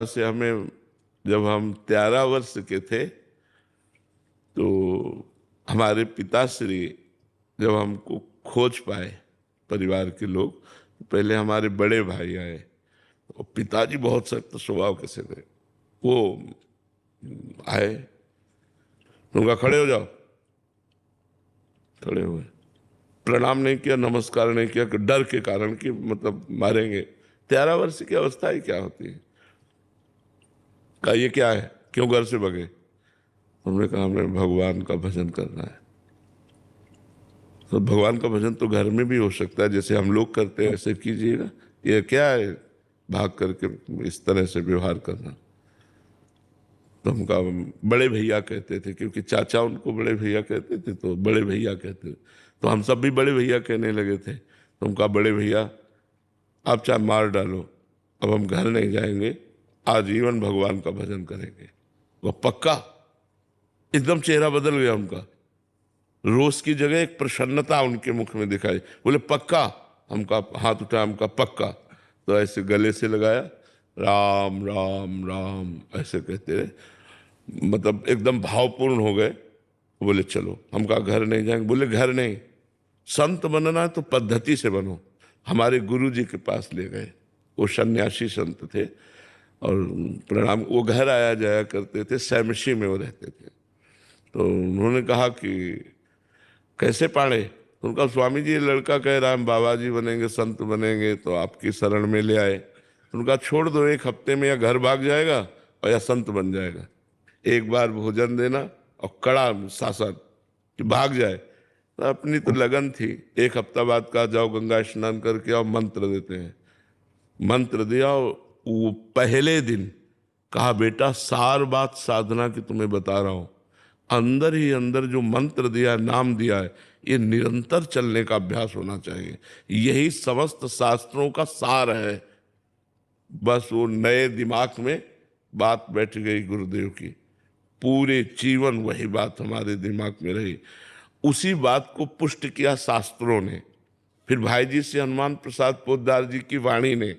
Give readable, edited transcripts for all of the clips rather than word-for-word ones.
से हमें, जब हम 13 वर्ष के थे तो हमारे पिताश्री जब हमको खोज पाए, परिवार के लोग, पहले हमारे बड़े भाई आए। और पिताजी बहुत सख्त स्वभाव के से थे। वो आए, उनका खड़े हो जाओ, खड़े हुए, प्रणाम नहीं किया, नमस्कार नहीं किया, कि डर के कारण कि मतलब मारेंगे। 13 वर्ष की अवस्था ही क्या होती है। कहा ये क्या है, क्यों घर से भगे? हमने कहा हमें भगवान का भजन करना है। तो भगवान का भजन तो घर में भी हो सकता है, जैसे हम लोग करते हैं ऐसे कीजिएगा। ये क्या है भाग करके इस तरह से व्यवहार करना? तो हम कहा, बड़े भैया कहते थे, क्योंकि चाचा उनको बड़े भैया कहते थे, तो बड़े भैया कहते थे। तो हम सब भी बड़े भैया कहने लगे थे। तो हम कहा, बड़े भैया आप चाहे मार डालो, अब हम घर नहीं जाएंगे, आजीवन भगवान का भजन करेंगे। वो पक्का? एकदम चेहरा बदल गया उनका, रोष की जगह एक प्रसन्नता उनके मुख में दिखाई। बोले पक्का? हमका हाथ उठाया, हमका पक्का। तो ऐसे गले से लगाया, राम राम राम ऐसे कहते रहे, मतलब एकदम भावपूर्ण हो गए। बोले चलो, हमका घर नहीं जाएंगे। बोले घर नहीं, संत बनना है तो पद्धति से बनो। हमारे गुरु जी के पास ले गए, वो सन्यासी संत थे और प्रणाम, वो घर आया जाया करते थे, सैमशी में वो रहते थे। तो उन्होंने कहा कि कैसे पाड़े? तो उनका, स्वामी जी ये लड़का कह रहा है हम बाबा जी बनेंगे, संत बनेंगे, तो आपकी शरण में ले आए। उनका छोड़ दो, 1 हफ्ते में या घर भाग जाएगा और या संत बन जाएगा। एक बार भोजन देना और कड़ा शासन कि भाग जाए। तो अपनी तो लगन थी। 1 हफ्ता बाद कहा जाओ गंगा स्नान करके आओ, मंत्र देते हैं। मंत्र दिया, वो पहले दिन कहा, बेटा सार बात साधना की तुम्हें बता रहा हूं, अंदर ही अंदर जो मंत्र दिया, नाम दिया है, ये निरंतर चलने का अभ्यास होना चाहिए। यही समस्त शास्त्रों का सार है। बस वो नए दिमाग में बात बैठ गई गुरुदेव की, पूरे जीवन वही बात हमारे दिमाग में रही। उसी बात को पुष्ट किया शास्त्रों ने, फिर भाई जी से हनुमान प्रसाद पोद्दार जी की वाणी ने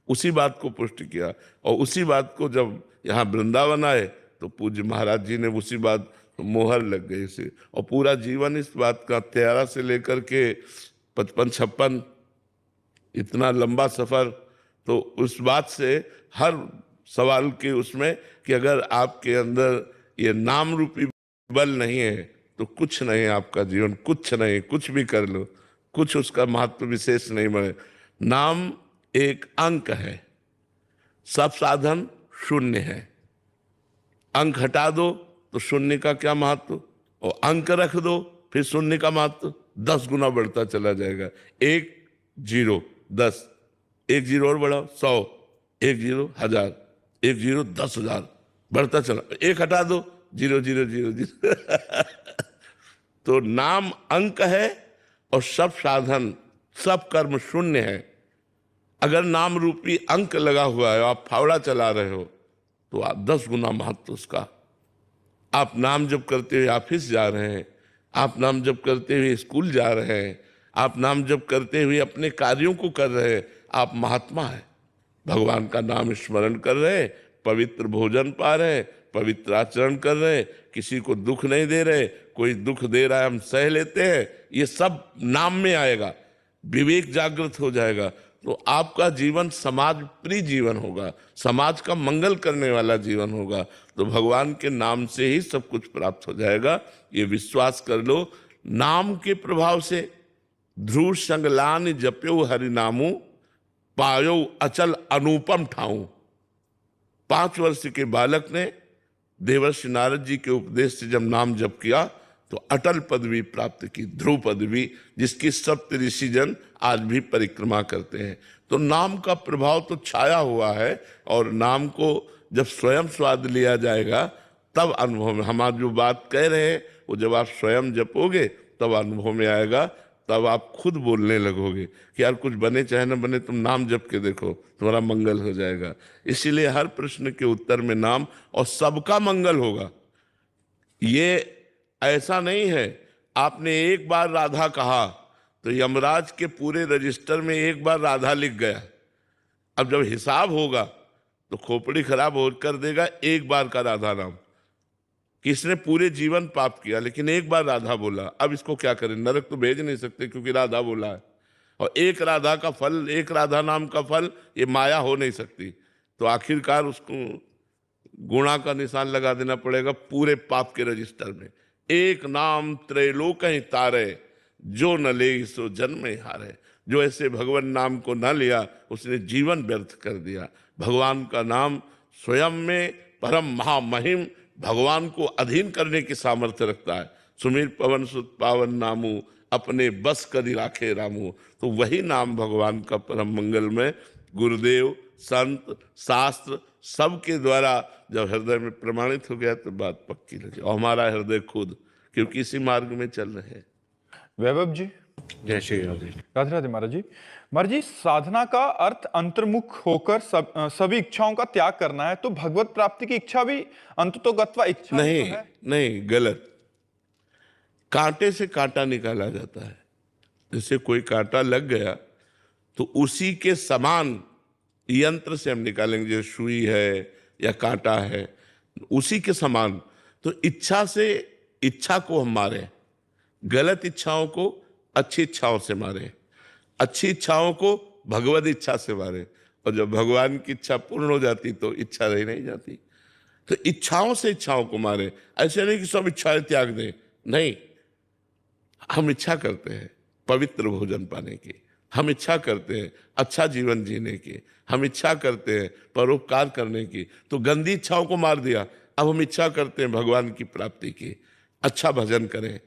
उसी बात को पुष्ट किया। और उसी बात को जब यहाँ वृंदावन आए तो पूज्य महाराज जी ने उसी बात, मोहर लग गई इसे। और पूरा जीवन इस बात का, 13 से लेकर के 55-56, इतना लंबा सफर। तो उस बात से हर सवाल के उसमें कि अगर आपके अंदर ये नाम रूपी बल नहीं है तो कुछ नहीं, आपका जीवन कुछ नहीं, कुछ भी कर लो, कुछ उसका महत्व विशेष नहीं बने। नाम एक अंक है, सब साधन शून्य है। अंक हटा दो तो शून्य का क्या महत्व, और अंक रख दो फिर शून्य का महत्व 10 गुना बढ़ता चला जाएगा। 1 0 10, 1 0 और बढ़ाओ 100, 1 0 1000, 1 0 10,000 बढ़ता चला। 1 हटा दो 0 0 0 0 तो नाम अंक है और सब साधन, सब कर्म शून्य है। अगर नाम रूपी अंक लगा हुआ है, आप फावड़ा चला रहे हो, तो आप 10 गुना महत्व उसका। आप नाम जप करते हुए ऑफिस जा रहे हैं, आप नाम जप करते हुए स्कूल जा रहे हैं, आप नाम जप करते हुए अपने कार्यों को कर रहे हैं, आप महात्मा हैं। भगवान का नाम स्मरण कर रहे हैं, पवित्र भोजन पा रहे हैं, पवित्र आचरण कर रहे हैं, किसी को दुख नहीं दे रहे, कोई दुख दे रहा है हम सह लेते हैं। ये सब नाम में आएगा, विवेक जागृत हो जाएगा, तो आपका जीवन समाज प्रिय जीवन होगा, समाज का मंगल करने वाला जीवन होगा। तो भगवान के नाम से ही सब कुछ प्राप्त हो जाएगा, ये विश्वास कर लो। नाम के प्रभाव से ध्रुव संगलान जप्यो हरि नामू, पायो अचल अनुपम ठाऊं। 5 वर्ष के बालक ने देवर्षि नारद जी के उपदेश से जब नाम जप किया तो अटल पदवी प्राप्त की, ध्रुव पदवी, जिसकी सप्त ऋषिजन आज भी परिक्रमा करते हैं। तो नाम का प्रभाव तो छाया हुआ है, और नाम को जब स्वयं स्वाद लिया जाएगा तब अनुभव में, हम आज जो बात कह रहे हैं वो जब आप स्वयं जपोगे तब अनुभव में आएगा। तब आप खुद बोलने लगोगे कि यार कुछ बने चाहे न बने, तुम नाम जप के देखो, तुम्हारा मंगल हो जाएगा। इसीलिए हर प्रश्न के उत्तर में नाम, और सबका मंगल होगा। ये ऐसा नहीं है आपने एक बार राधा कहा तो यमराज के पूरे रजिस्टर में एक बार राधा लिख गया। अब जब हिसाब होगा तो खोपड़ी खराब हो कर देगा एक बार का राधा नाम, कि इसने पूरे जीवन पाप किया लेकिन एक बार राधा बोला, अब इसको क्या करें, नरक तो भेज नहीं सकते क्योंकि राधा बोला है, और एक राधा का फल, एक राधा नाम का फल, ये माया हो नहीं सकती। तो आखिरकार उसको गुणा का निशान लगा देना पड़ेगा पूरे पाप के रजिस्टर में। एक नाम त्रैलोक ही तारे, जो न ले सो जन्म ही हारे। जो ऐसे भगवान नाम को न लिया उसने जीवन व्यर्थ कर दिया। भगवान का नाम स्वयं में परम महामहिम, भगवान को अधीन करने की सामर्थ्य रखता है। सुमीर पवन सुत पावन नामू, अपने बस करी राखे रामू। तो वही नाम भगवान का परम मंगल में गुरुदेव, संत, शास्त्र सबके द्वारा जब हृदय में प्रमाणित हो गया तो बात पक्की लगी, और हमारा हृदय खुद, क्योंकि इसी मार्ग में चल रहे हैं। वैभव जी, जय श्री राधे। राधे राधे महाराज जी। महाराज जी, साधना का अर्थ अंतर्मुख होकर सभी इच्छाओं का त्याग करना है, तो भगवत प्राप्ति की इच्छा भी अंततोगत्वा इच्छा नहीं तो है? नहीं, गलत। कांटे से कांटा निकाला जाता है। जैसे कोई कांटा लग गया तो उसी के समान यंत्र से हम निकालेंगे, जो सुई है या कांटा है, उसी के समान। तो इच्छा से इच्छा को हम मारे, गलत इच्छाओं को अच्छी इच्छाओं से मारे, अच्छी इच्छाओं को भगवत इच्छा से मारे, और जब भगवान की इच्छा पूर्ण हो जाती तो इच्छा रही नहीं जाती। तो इच्छाओं से इच्छाओं को मारे, ऐसे नहीं कि सब इच्छाएं त्याग दें, नहीं। हम इच्छा करते हैं पवित्र भोजन पाने की, हम इच्छा करते हैं अच्छा जीवन जीने की, हम इच्छा करते हैं परोपकार करने की, तो गंदी इच्छाओं को मार दिया। अब हम इच्छा करते हैं भगवान की प्राप्ति की, अच्छा भजन करें,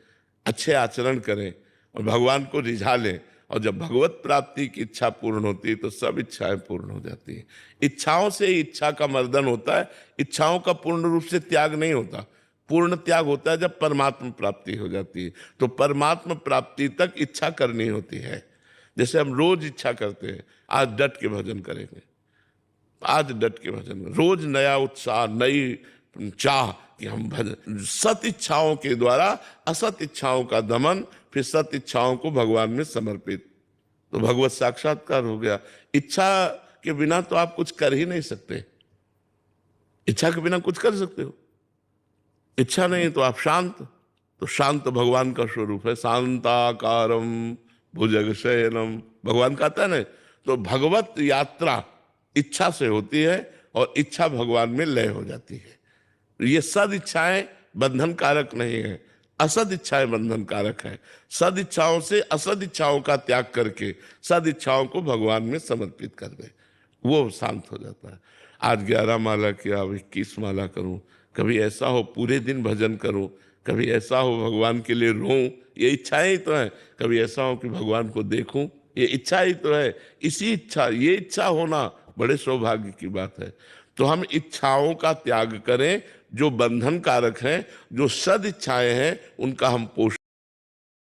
अच्छे आचरण करें और भगवान को रिझा लें। और जब भगवत प्राप्ति की इच्छा पूर्ण होती है तो सब इच्छाएं पूर्ण हो जाती हैं। इच्छाओं से ही इच्छा का मर्दन होता है, इच्छाओं का पूर्ण रूप से त्याग नहीं होता। पूर्ण त्याग होता है जब परमात्मा प्राप्ति हो जाती है। तो परमात्मा प्राप्ति तक इच्छा करनी होती है। जैसे हम रोज इच्छा करते हैं आज डट के भजन करेंगे, आज डट के भजन, रोज नया उत्साह, नई चाह कि हम भजन। सत इच्छाओं के द्वारा असत इच्छाओं का दमन, फिर सत इच्छाओं को भगवान में समर्पित, तो भगवत साक्षात्कार हो गया। इच्छा के बिना तो आप कुछ कर ही नहीं सकते। इच्छा के बिना कुछ कर सकते हो? इच्छा नहीं तो आप शांत, तो शांत भगवान का स्वरूप है। शांताकारम भुजग शयनम, भगवान कहता है ना। तो भगवत यात्रा इच्छा से होती है और इच्छा भगवान में लय हो जाती है। ये सद इच्छाएं बंधन कारक नहीं है, असद इच्छाएं बंधन कारक है। सद इच्छाओं से असद इच्छाओं का त्याग करके सद इच्छाओं को भगवान में समर्पित कर दे, वो शांत हो जाता है। आज 11 माला किया, अब 21 माला करूं, कभी ऐसा हो पूरे दिन भजन करूं, कभी ऐसा हो भगवान के लिए रोऊं, ये इच्छाएं ही तो है। कभी ऐसा हो कि भगवान को देखूं, ये इच्छा ही तो है। इसी इच्छा, ये इच्छा होना बड़े सौभाग्य की बात है। तो हम इच्छाओं का त्याग करें जो बंधन कारक हैं, जो सद इच्छाएं हैं उनका हम पोषण